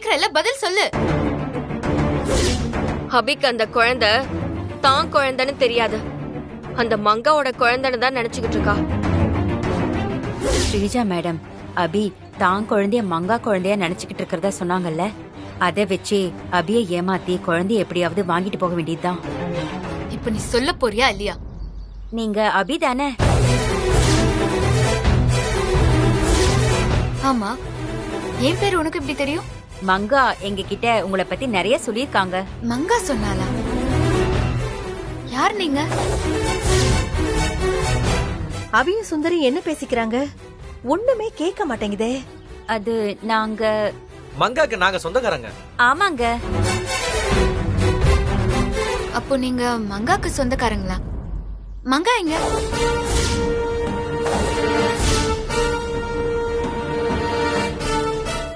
கேக்குறல, பதில் சொல்லு. அபிக்கு அந்த குழந்தை தான் குழந்தைன்னு தெரியாது, அந்த மங்காவோட குழந்தைன்னு தான் நினைச்சுக்கிட்டு இருக்கா. ஸ்ரீஜா மேடம், அபி தான் குழந்தைய மங்கா குழந்தைய நினைச்சுக்கிட்டு இருக்கிறதா சொன்னாங்கல்ல, அதை வச்சு அபிய ஏமாத்தி குழந்தைய எப்படியாவது வாங்கிட்டு போக வேண்டியதுதான். இப்ப நீ சொல்ல போறியா இல்லையா? நீங்க அபி தானே? ஆமா, என் பேர் உனக்கு எப்படி தெரியும்? மங்கா எங்க கிட்ட உங்களை பத்தி நிறைய சொல்லிருக்காங்க. மங்கா சொன்னாலா? யார் நீங்க? அபியும் சுந்தரி என்ன பேசிக்கிறாங்க? ஒண்ணுமே கேட்க மாட்டேங்குதே. அது நாங்க மங்காக்கு நாங்க சொந்தக்காரங்க. ஆமாங்க. அப்போ நீங்க மங்காக்கு சொந்தக்காரங்களா? மங்கா எங்க?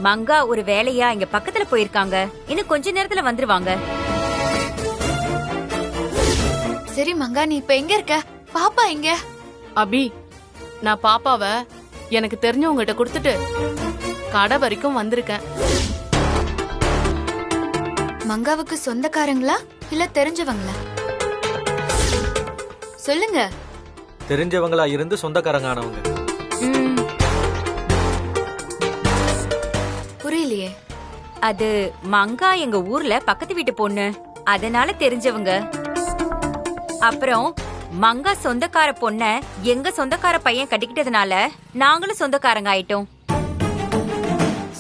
மங்கா ஒரு வேலையா இங்க பக்கத்துல போயிருக்காங்க, இன்னும் கொஞ்ச நேரத்துல வந்துருவாங்க. சரி மங்கா, நீ இப்ப எங்க இருக்க? பாப்பா எங்க? அபி, நான் பாப்பாவ எனக்கு தெரிஞ்சவங்ககிட்ட கொடுத்துட்டு கடை வரைக்கும் வந்திருக்கேன். மங்காவுக்கு சொந்தக்காரங்களா இல்ல தெரிஞ்சவங்களா? சொல்லுங்க. தெரிஞ்சவங்களா இருந்து சொந்தக்காரங்க ஆனவங்க. புரியலையே. அது மங்கா எங்க ஊர்ல பக்கத்து வீட்டு பொண்ணு, அதனால தெரிஞ்சவங்க. அப்புறம் மங்கா சொந்தக்கார பொண்ண எங்க சொந்தக்கார பையன் கட்டிக்கிட்டதுனால நாங்களும் சொந்தக்காரங்க ஆயிட்டோம்.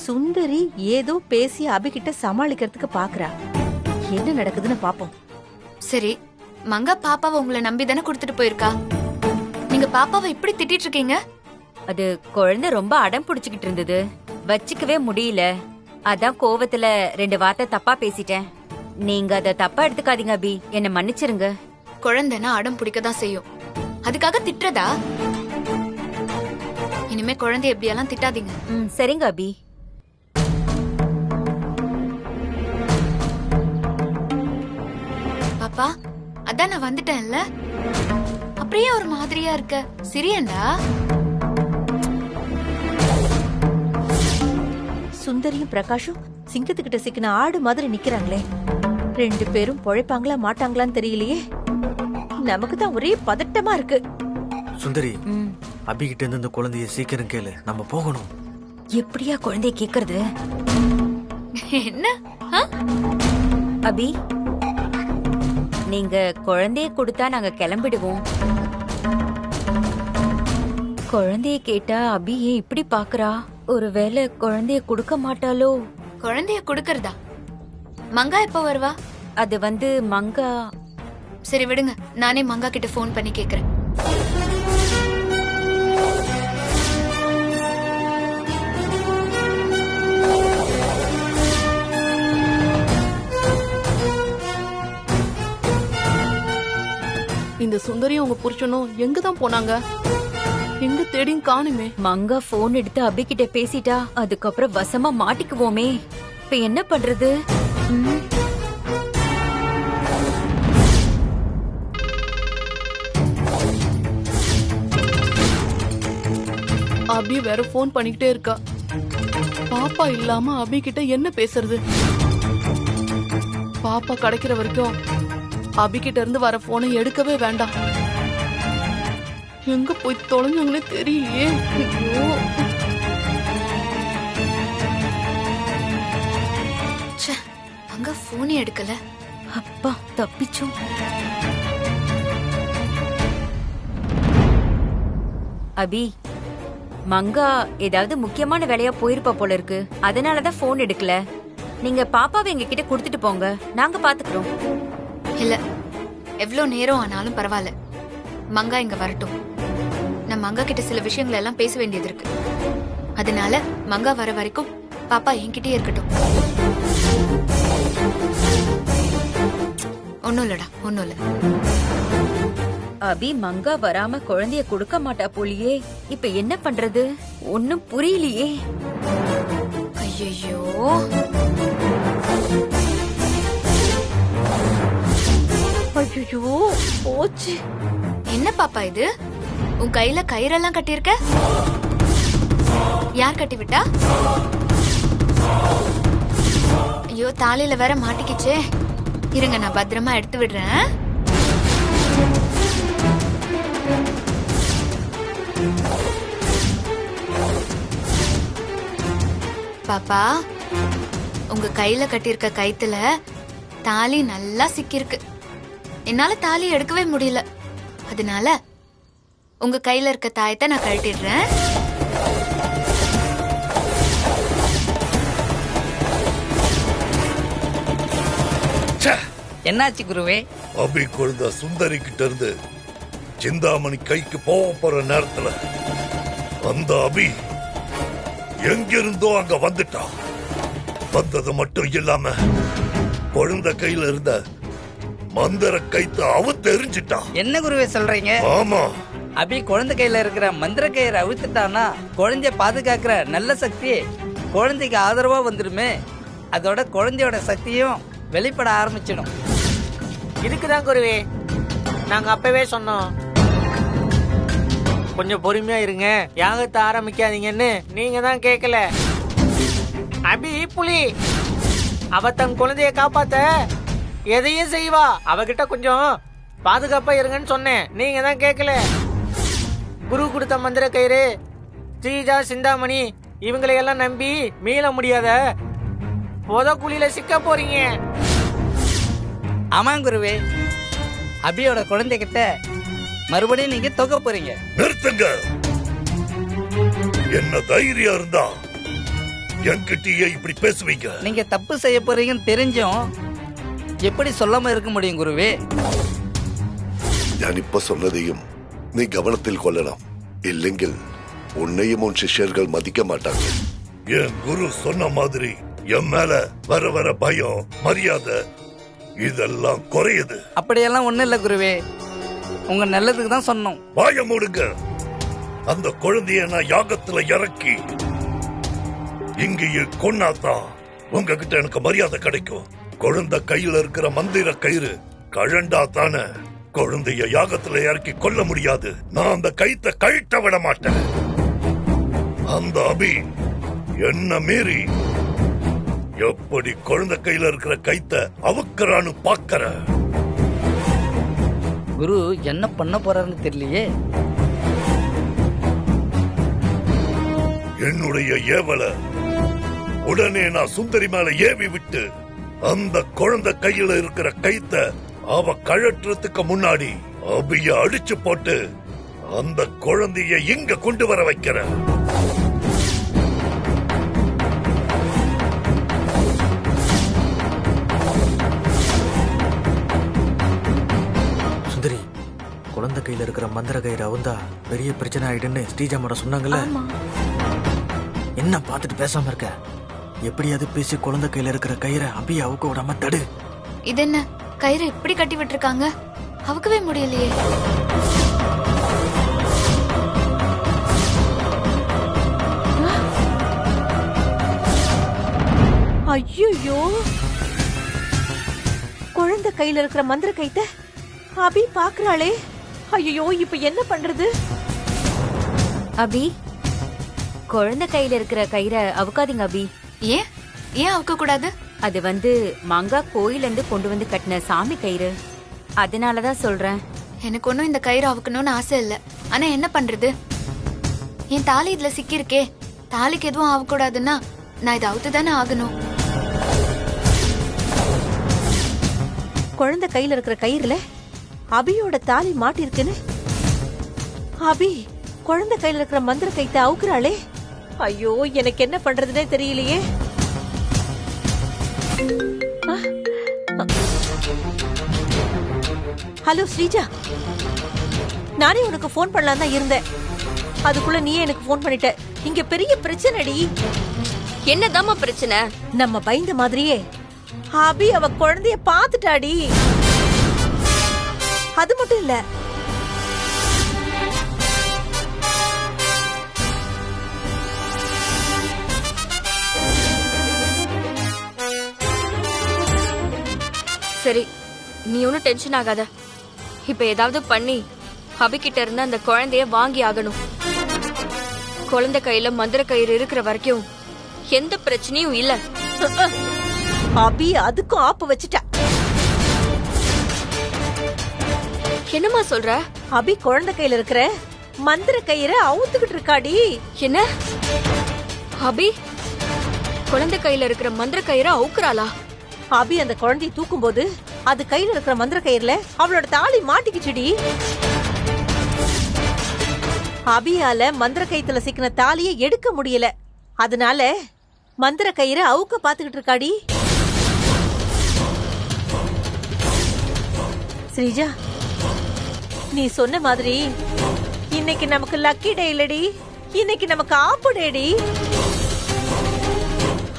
சுந்தரி ஏதோ பேசி அபிகிட்ட சமாளிக்கிறதுக்கு பாக்குறா. என்ன நடக்குதுன்னு பாப்போம். சரி, மங்கா பாப்பாவை உங்களை நம்பி தானே கொடுத்துட்டு போயிருக்கா. நீங்க பாப்பாவை இப்படி திட்டிட்டு இருக்கீங்க? அது குழந்தை ரொம்ப அடம் பிடிச்சுக்கிட்டு இருந்தது, வச்சுக்கவே முடியல. அதான் கோவத்துல 2 வார்த்தை தப்பா பேசிட்டேன். நீங்க அத தப்பா எடுத்துக்காதீங்க அபி, என்ன மன்னிச்சிருங்க. குழந்தைன்னா அடம் பிடிக்கதான் செய்யும், அதுக்காக திட்டுறதா? இனிமே குழந்தை எப்படியெல்லாம் திட்டாதீங்க. சரிங்க அபி. பாப்பா, அதான் நான் வந்துட்டேன்ல, அப்படியே ஒரு மாதிரியா இருக்க, சிரியண்டா. சுந்தரியும் பிரகாஷும் சிங்கத்துக்கிட்ட சிக்கின ஆடு மாதிரி நிக்கிறாங்களே. 2 பேரும் பொழைப்பாங்களா மாட்டாங்களான்னு தெரியலையே. நமக்கு தான் ஒரே பதட்டமா இருக்கு. சுந்தரி, அபிகிட்ட இருந்து இந்த குழந்தைய சீக்கிரம் கேளு, நம்ம போகணும். எப்படியா குழந்தைய கேக்குறது? என்ன அபி, நீங்க குழந்தைய கொடுத்தா நாங்க கிளம்பிடுவோம். குழந்தைய கேட்டா அபி ஏன் இப்படி பாக்குறா? ஒருவேளை குழந்தைய கொடுக்க மாட்டாளோ? குழந்தைய கொடுக்கறதா? மங்கா எப்ப வருவா? அது மங்கா. சரி விடுங்க, நானே மங்கா கிட்ட போன் பண்ணி கேக்குறேன். இந்த சுந்தரியும் உங்க புருஷனும் எங்கதான் போனாங்க? எங்க தேடியும் காணுமே. மங்கா போன் எடுத்து அபி கிட்ட பேசிட்டா அதுக்கப்புறம் வசமா மாட்டிக்குவோமே. இப்ப என்ன பண்றது? அபி வேற போன் பண்ணிக்கிட்டே இருக்கா. பாப்பா இல்லாம அபி கிட்ட என்ன பேசுறது? பாப்பா கிடைக்கிற வரைக்கும் அபி கிட்ட இருந்து வர போனை எடுக்கவே வேண்டாம். எங்க போய் தொலைஞ்சாங்களே தெரியலையே. ஐயோ, மங்கா போனே எடுக்கல. அப்பா தப்பிச்சோம். அபி, மங்கா ஏதாவது முக்கியமான வேலையா போயிருப்பா போல இருக்கு, அதனாலதான் போன் எடுக்கல. நீங்க பாப்பாவை எங்க கிட்ட கொடுத்துட்டு போங்க, நாங்க பாத்துக்கிறோம். இல்ல, எவ்வளவு நேரம் ஆனாலும் பரவாயில்ல, மங்கா இங்க வரட்டும். நான் மங்கா கிட்ட சில விஷயங்கள் எல்லாம் பேச வேண்டியது இருக்கு. அதனால மங்கா வர வரைக்கும் பாப்பா என்கிட்டயே இருக்கட்டும். ஒண்ணும் இல்லடா, ஒண்ணும் இல்ல. அபி மங்கா வராம குழந்தைய கொடுக்க மாட்டா போலியே. இப்ப என்ன பண்றது? ஒன்னும் புரியலையே. ஐயோ, ஐயோ போச்சு. என்ன பாப்பா இது? உன் கையில கயிறெல்லாம் கட்டியிருக்க? யார் கட்டி விட்டா? ஐயோ தாலியில வேற மாட்டிக்கிச்சே. இருங்க நான் பத்திரமா எடுத்து விடுறேன். பாப்பா, உங்க கையில கட்டியிருக்க கைத்துல தாலி நல்லா சிக்கிருக்கு. என்னால தாலி எடுக்கவே முடியல. அதனால உங்க கையில இருக்க தாயத்தை நான் கழட்டிடுறேன். என்னாச்சு குருவே? அபி குழந்தை சுந்தரி கிட்ட இருந்து சிந்தாமணி கைக்கு போற நேரத்துல அந்த அபி எங்கிருந்தோ அங்க வந்துட்டான். வந்தது மட்டும் இல்லாம குழந்தை கையில இருந்த மந்திர கைத்த அவுத்து எரிஞ்சிட்டான். என்ன குருவே சொல்றீங்க? ஆமா, அபி குழந்தை கையில இருக்கிற மந்திர கயிறை அவித்துட்டானா குழந்தைய பாதுகாக்கிற நல்ல சக்தி குழந்தைக்கு ஆதரவா வந்துருமே. அதோட குழந்தையோட சக்தியும் வெளிப்பட ஆரம்பிச்சிடும். இதுக்குதான் குருவே நாங்க அப்பவே சொன்னோம், கொஞ்சம் பொறுமையா இருங்க, யாகத்தை ஆரம்பிக்காதீங்கன்னு. நீங்க தான் கேட்கல. அபி புலி, அவ தன் குழந்தைய காப்பாத்த எதையும் செய்வா. அவகிட்ட கொஞ்சம் பாதுகாப்பா இருங்கன்னு சொன்னேன். நீங்க தான் கேட்கல. குரு கொடுத்த மந்திர கயிறு, ஸ்ரீஜா, சிந்தாமணி இவங்களையெல்லாம் நம்பி மீள முடியாத புதக்குழியில சிக்க போறீங்க. ஆமா குருவே, அபியோட குழந்தை கிட்ட மறுபடியும் நீங்க தொக போறீங்க. நிறுத்துங்க. என்ன தைரியம் இருந்தா என்கிட்டயே இப்படி பேசுவீங்க? நீங்க தப்பு செய்ய போறீங்கன்னு தெரிஞ்சும் எப்படி சொல்லாம இருக்க முடியும் குருவே? நான் இப்ப சொன்னதையும் நீ கவனத்தில் கொள்ளலாம். இல்லைங்கில் உன்னையும் உன் சிஷ்யர்கள் மதிக்க மாட்டாங்க. என் குரு சொன்ன மாதிரி என் மேல வர வர பயம், மரியாதை இதெல்லாம் குறையுது. அப்படியெல்லாம் ஒண்ணு இல்ல குருவே, உங்க நல்லதுக்கு தான் சொன்னோம். வாய மூடுங்க. அந்த குழந்தைய நான் யாகத்துல இறக்கி இங்கேயே கொன்னாதான் உங்ககிட்ட எனக்கு மரியாதை கிடைக்கும். குழந்தை கையில இருக்கிற மந்திர கயிறு கழண்டா தானே குழந்தைய யாகத்துல இறக்கி கொல்ல முடியாது. நான் அந்த கைத்தை கழட்ட விட மாட்டேன். அந்த அபி என்ன மீறி எப்படி குழந்தை கையில இருக்கிற கைத்தை அவுக்கறான்னு பாக்கற. குரு என்ன பண்ண போறாருன்னு தெரியலையே. என்னுடைய ஏவலை உடனே நான் சுந்தரி மேல ஏவி விட்டு அந்த குழந்தை கையில இருக்கிற கைத்தை அவ கழற்றுறதுக்கு முன்னாடி அபிய அடிச்சு போட்டு அந்த குழந்தைய இங்க கொண்டு வர வைக்கிற. சுந்தரி, குழந்தை கையில இருக்கிற மந்திர கயிறு அவுந்தா பெரிய பிரச்சனை ஆயிடுன்னு ஸ்ரீஜாமோட சொன்னாங்கல்ல. என்ன பார்த்துட்டு பேசாம இருக்க? எப்படியாவது பேசி குழந்தை கையில இருக்கிற கயிறை அபிய அவுக்க விடாம தடு. இது என்ன கயிறு இப்படி கட்டி விட்டுருக்காங்க? அவுக்கவே முடியலையே. ஐயோ, குழந்தை கையில இருக்கிற மந்திர கைத்த அபி பாக்குறாளே. ஐயோ, இப்ப என்ன பண்றது? அபி, குழந்தை கையில இருக்கிற கயிறை அவுக்காதீங்க அபி. ஏன் ஏன் அவுக்க கூடாது? அது மங்கா கோயில இருந்து கொண்டு வந்து கட்டின சாமி கயிறு, அதனாலதான் சொல்றேன். எனக்கு ஒன்னும் இந்த கயிறு அவுக்கணும்னு ஆசை இல்ல. ஆனா என்ன பண்றது? என் தாலி இதுல சிக்கிருக்கே. தாலிக்கு எதுவும் ஆகக்கூடாதுன்னா நான் இதை அவுத்து தானே ஆகணும். குழந்தை கையில இருக்கிற கயிறுல அபியோட தாலி மாட்டிருக்குன்னு அபி குழந்தை கையில இருக்கிற மந்திர கைத்தை அவுக்குறாளே. ஐயோ, எனக்கு என்ன பண்றதுன்னே தெரியலையே. ஹலோ ஸ்ரீஜா, நானே உனக்கு போன் பண்ணலாம் தான் இருந்தேன். அதுக்குள்ள நீயே எனக்கு போன் பண்ணிட்ட. இங்க பெரிய பிரச்சனைடி. என்னதாம்மா பிரச்சனை? நம்ம பயந்த மாதிரியே அபி அவ குழந்தைய பாத்துட்டாடி. அது மட்டும் இல்ல, சரி, நீ ஒன்னும் டென்ஷன் ஆகாத. இப்ப ஏதாவது பண்ணி அபிகிட்ட இருந்து அந்த குழந்தைய வாங்கி ஆகணும். குழந்தை கையில மந்திர கயிறு இருக்கிற வரைக்கும் எந்த பிரச்சனையும் இல்ல. அபி அதுக்கும் ஆப்பு வச்சுட்டா. என்னம்மா சொல்ற? அபி குழந்தை கையில இருக்கிற மந்திர கயிறை அவுத்துக்கிட்டு இருக்காடி. என்ன? அபி குழந்தை கையில இருக்கிற மந்திர கயிறை அவுக்குறாளா? அபி அந்த குழந்தையை தூக்கும் போது அது கையில இருக்கிற மந்திர கயிறுல அவளோட தாலி மாட்டிக்கிச்சுடி. அபியால மந்திர கயித்துல சிக்கின தாலியை எடுக்க முடியல. அதனால மந்திர கயிறை அவுக்க பாத்துக்கிட்டு இருக்காடி. ஸ்ரீஜா, நீ சொன்ன மாதிரி இன்னைக்கு நமக்கு லக்கி டே இல்லடி, இன்னைக்கு நமக்கு ஆப்பு டேடி.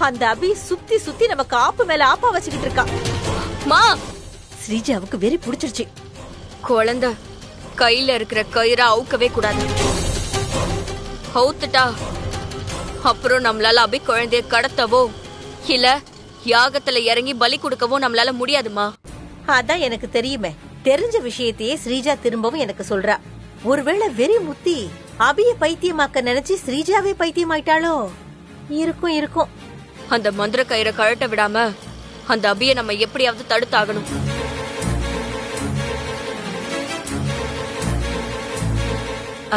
அந்த அபி சுத்தி சுத்தி நமக்கு ஆப்பு மேல ஆப்பா வச்சுக்கிட்டு இருக்கா. மா, ஸ்ரீஜாவுக்கு வெறி புடிச்சிருச்சு. குழந்தை கையில இருக்கிற கயிறை அவுக்கவே கூடாது. அவுத்துட்டா அப்புறம் நம்மளால அபி குழந்தைய கடத்தவோ இல்ல யாகத்துல இறங்கி பலி கொடுக்கவோ நம்மளால முடியாதுமா. அதான் எனக்கு தெரியுமே. தெரிஞ்ச விஷயத்தையே ஸ்ரீஜா திரும்பவும் எனக்கு சொல்றா. ஒருவேளை வெறி முத்தி அபிய பைத்தியமாக்க நினைச்சு ஸ்ரீஜாவே பைத்தியமாயிட்டாளோ? இருக்கும் இருக்கும். அந்த மந்திர கயிறை கழட்ட விடாம அந்த அபிய நம்ம எப்படியாவது தடுத்தாகணும்.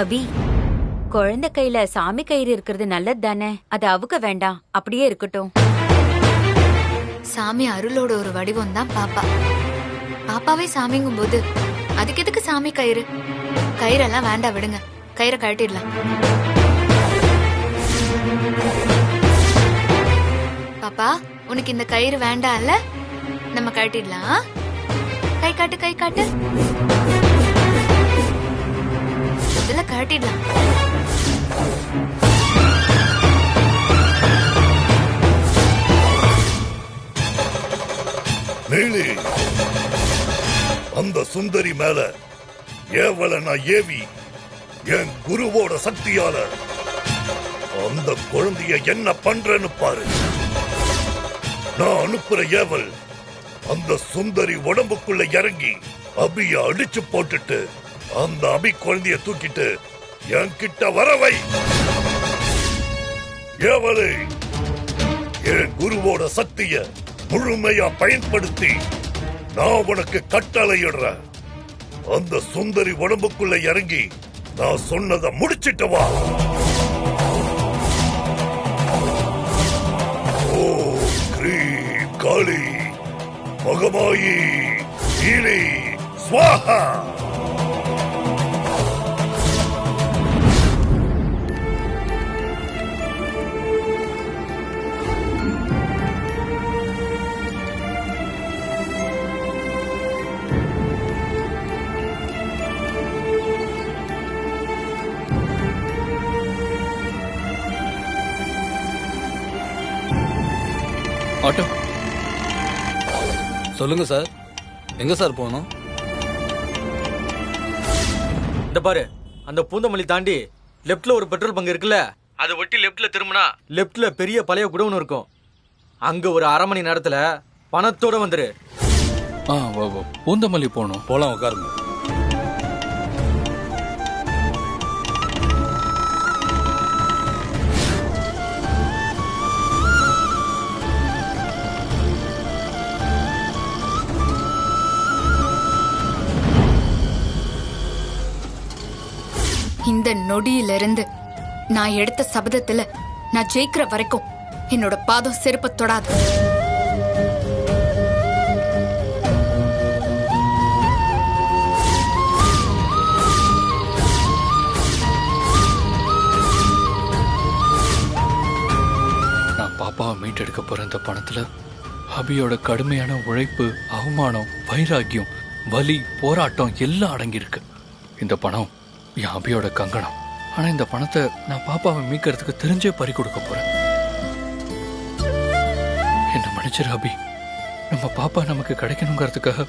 அபி, குழந்தை கையில சாமி கயிறு இருக்கிறது நல்லது தானே? அது அவுக்க வேண்டாம், அப்படியே இருக்கட்டும். சாமி அருளோட ஒரு வடிவம் தான் பாப்பா. பாப்பாவே சாமிங்கும் போது அதுக்கு எதுக்கு சாமி கயிறு? கயிறெல்லாம் வேண்டாம், விடுங்க. கயிறை கழட்டிடலாம். பாப்பா, உனக்கு இந்த கயிறு வேண்டாம் இல்ல? நம்ம கழட்டிடலாம். கை காட்டு, கை காட்டு. இதுல கழட்டிடலாம். நீலி, அந்த சுந்தரி மேல ஏவல நான் ஏவி என் குருவோட சக்தியால அந்த குழந்தைய என்ன பண்றேன்னு பாரு. நான் அனுப்புற ஏவல் அந்த சுந்தரி உடம்புக்குள்ள இறங்கி அபிய அடிச்சு போட்டுட்டு அந்த அபி குழந்தைய தூக்கிட்டு என்கிட்ட வரவை. ஏவலை என் குருவோட சக்திய முழுமையா பயன்படுத்தி நான் உனக்கு கட்டளையிடுறேன். அந்த சுந்தரி உடம்புக்குள்ள இறங்கி நான் சொன்னதை முடிச்சிட்டு வா. ஓ கிரீ காளி மகமாயி நீலி ஸ்வாஹா. ஆட்டோ சொல்லுங்க சார், எங்க சார் போகணும்? இந்த பாரு, அந்த பூந்தமல்லி தாண்டி லெப்ட்ல ஒரு பெட்ரோல் பங்க் இருக்குல்ல, அதை ஒட்டி லெப்ட்ல திரும்பினா லெப்ட்ல பெரிய பழைய குடோன் இருக்கும். அங்க ஒரு 1/2 மணி நேரத்துல பணத்தோட வந்துரு. பூந்தமல்லி போகணும். போலாம், உட்காருங்க. இந்த நொடியிலிருந்து நான் எடுத்த சபதத்துல நான் ஜெயிக்கிற வரைக்கும் என்னோட பாதம் செருப்ப தொடாது. நான் பாப்பாவை மீட்டெடுக்க போற இந்த பணத்துல அபியோட கடுமையான உழைப்பு, அவமானம், வைராக்கியம், வலி, போராட்டம் எல்லாம் அடங்கியிருக்கு. இந்த பணம் என் அபியோட கங்கணம். ஆனா இந்த பணத்தை நான் பாப்பாவை மீட்கிறதுக்கு தெரிஞ்சே பறி கொடுக்க போறேன். என்ன மன்னிச்சிரு அபி. நம்ம பாப்பா நமக்கு கிடைக்கணுங்கிறதுக்காக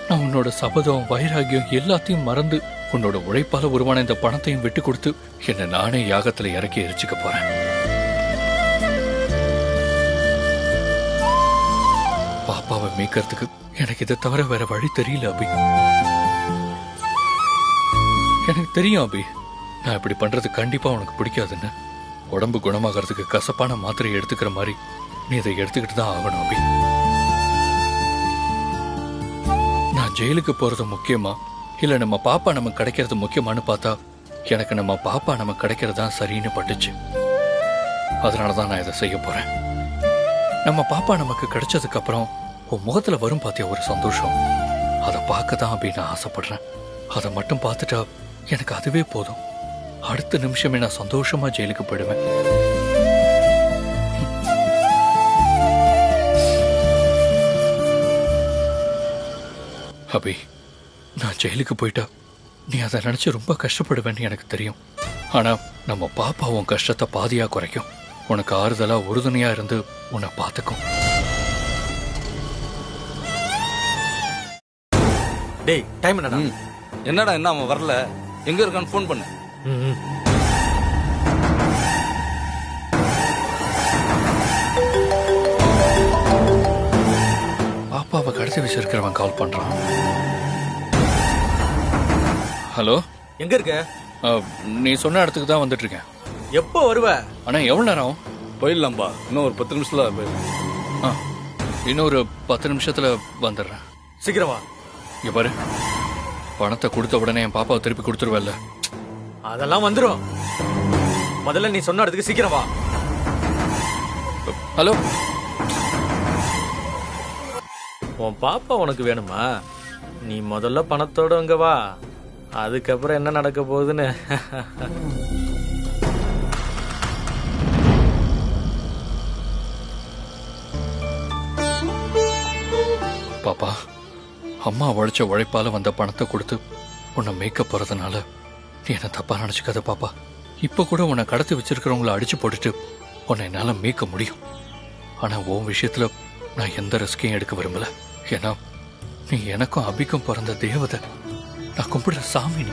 நான் உன்னோட சபதம், வைராகியம் எல்லாத்தையும் மறந்து உன்னோட உழைப்பால உருவான இந்த பணத்தையும் விட்டு கொடுத்து என்ன நானே யாகத்துல இறக்கி எரிச்சுக்க போறேன். பாப்பாவை மீட்கிறதுக்கு எனக்கு இதை தவிர வேற வழி தெரியல அபி. எனக்கு தெரியும் அபி, நான் இப்படி பண்றது கண்டிப்பா உனக்கு பிடிக்காதுன்னு. உடம்பு குணமாகறதுக்கு கசப்பான மாத்திரை எடுத்துக்கிற மாதிரி நீ இதை எடுத்துக்கிட்டு தான் ஆகணும் அபி. நான் ஜெயிலுக்கு போறது முக்கியமா இல்ல நம்ம பாப்பா நமக்கு கிடைக்கிறது முக்கியமானு பார்த்தா எனக்கு நம்ம பாப்பா நமக்கு கிடைக்கிறது தான் சரின்னு பட்டுச்சு. அதனாலதான் நான் இதை செய்ய போறேன். நம்ம பாப்பா நமக்கு கிடைச்சதுக்கு அப்புறம் உன் முகத்துல வரும் பாத்தியா ஒரு சந்தோஷம், அதை பார்க்க தான் அபி நான் ஆசைப்படுறேன். அதை மட்டும் பார்த்துட்டா எனக்கு அதுவே போதும். அடுத்த நிமிஷமே நான் சந்தோஷமா ஜெயிலுக்கு போயிடுவேன். அபி, நான் ஜெயிலுக்கு போயிட்டா நீ அதை நினைச்சு ரொம்ப கஷ்டப்படுவேன்னு எனக்கு தெரியும். ஆனா நம்ம பாப்பா உன் கஷ்டத்தை பாதியா குறைக்கும். உனக்கு ஆறுதலா உறுதுணையா இருந்து உன்னை பார்த்துக்கும். டேய், டைம் என்னடா? என்னடா என்ன அவன் வரல, எங்க இருக்கான்னு ஃபோன் பண்ணு. பாப்பாவை கடத்தி வச்சிருக்கிறவன் கால் பண்றான். ஹலோ, எங்க இருக்க? நீ சொன்ன இடத்துக்கு தான் வந்துட்டு இருக்கேன். எப்போ வருவ? ஆனா எவ்வளவு நேரம் ஆகும்? போயிடலாம்பா, இன்னும் ஒரு 10 நிமிஷத்துல போயிடலாம். இன்னொரு 10 நிமிஷத்துல வந்துடுறேன். சீக்கிரமா. இங்க பாரு, பணத்தை கொடுத்த உடனே என் பாப்பாவை திருப்பி கொடுத்துருவல்ல? அதெல்லாம் வந்துரும். முதல்ல நீ சொன்ன இடத்துக்கு சீக்கிரம் வா. ஹலோ, உன் பாப்பா உனக்கு வேணுமா? நீ முதல்ல பணத்தோட அங்க வா, அதுக்கப்புறம் என்ன நடக்க போகுதுன்னு. பாப்பா, அம்மா உழைச்ச உழைப்பால வந்த பணத்தை கொடுத்து உன்னை மேய்க்க போறதுனால நீ என்ன தப்பா நினைச்சுக்காத பாப்பா. இப்ப கூட உன்னை கடத்தி வச்சிருக்கிறவங்களை அடிச்சு போட்டுட்டு உன்னை என்னால மீட்க முடியும். ஆனா உன் விஷயத்துல நான் எந்த ரிஸ்கையும் எடுக்க விரும்பல. ஏன்னா நீ எனக்கும் அபிக்கும் பிறந்த தேவதை, நான் கும்பிடுற சாமி நீ.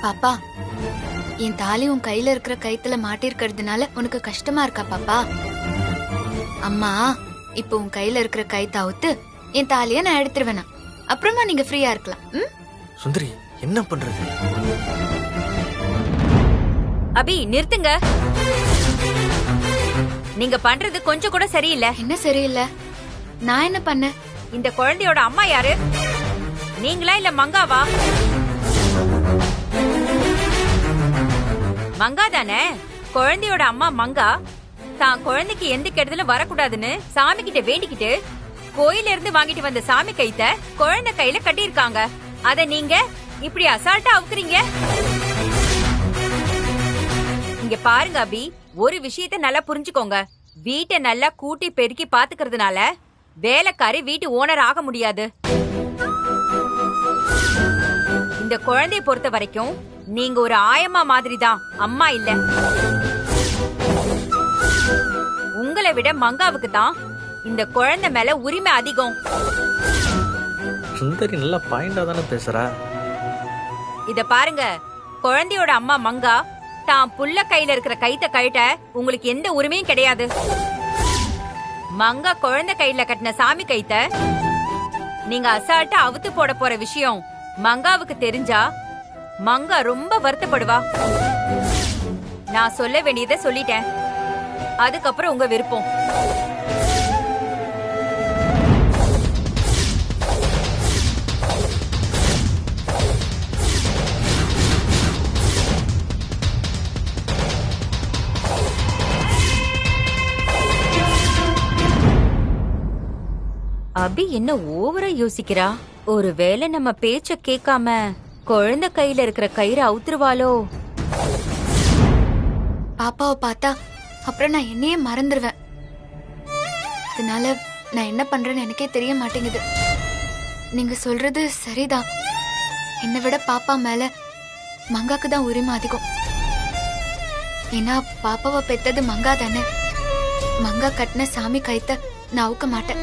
பாப்பா, என் தாலி உன் கையில இருக்கிற கைத்துல மாட்டிருக்கிறதுனால உனக்கு கஷ்டமா இருக்கா பாப்பா? அம்மா இப்ப உன் கையில இருக்கிற கை தவுத்து என் தாலிய நான் எடுத்துருவேனா, அப்புறமா நீங்க ஃப்ரீயா இருக்கலாம். சுந்தரி, என்ன பண்றது? அபி, நிறுத்துங்க. நீங்க பண்றது கொஞ்சம் கூட சரியில்லை. என்ன சரியில்லை? நான் என்ன பண்ண? இந்த குழந்தையோட அம்மா யாரு? நீங்களா இல்ல மங்காவா? மங்கா தானே? குழந்தையோட அம்மா மங்கா தான் குழந்தைக்கு எந்த கெடுதலும் வரக்கூடாதுன்னு சாமி கிட்ட வேண்டிக்கிட்டு கோயில இருந்து வாங்கிட்டு வந்த சாமி கைத்த குழந்தை கையில கட்டியிருக்காங்க. அத நீங்க இப்படி அசால்ட்டா அவுக்குறீங்க. இங்க பாருங்க அபி, ஒரு விஷயத்த நல்லா புரிஞ்சுக்கோங்க. வீட்டை நல்லா கூட்டி பெருக்கி பாத்துக்கிறதுனால வேலைக்காரி வீட்டு ஓனர் ஆக முடியாது. இந்த குழந்தைய பொறுத்த வரைக்கும் நீங்க ஒரு ஆயம்மா மாதிரி தான், அம்மா இல்ல. உங்களை விட மங்காவுக்கு தான் இந்த குழந்தை மேல உரிமை அதிகம். சுந்தரி நல்லா பாயிண்டா தானே பேசுறா. இத பாருங்க, குழந்தையோட அம்மா மங்கா தான் புள்ள கையில இருக்கிற கைத்த கழட்ட உங்களுக்கு எந்த உரிமையும் கிடையாது. மங்கா குழந்தை கையில கட்டின சாமி கைத்த நீங்க அசால்ட்டா அவுத்து போட போற விஷயம் மங்காவுக்கு தெரிஞ்சா மங்கா ரொம்ப வருத்தப்படுவா. நான் சொல்ல வேண்டியதை சொல்லிட்டேன், அதுக்கப்புறம் உங்க விருப்பம். அபி என்ன ஓவரா யோசிக்கிறா? ஒருவேளை நம்ம பேச்ச கேட்காம குழந்தை கையில இருக்கிற கயிறு அவுத்துருவாளோ? பாப்பாவை பார்த்தா அப்புறம் நான் என்னையே மறந்துடுவேன். அதனால நான் என்ன பண்றேன்னு எனக்கே தெரிய மாட்டேங்குது. நீங்க சொல்றது சரிதான். என்னை விட பாப்பா மேல மங்காக்கு தான் உரிமை அதிகம். ஏன்னா பாப்பாவை பெத்தது மங்கா தானே. மங்கா கட்டின சாமி கைத்த நான் அவுக்க மாட்டேன்.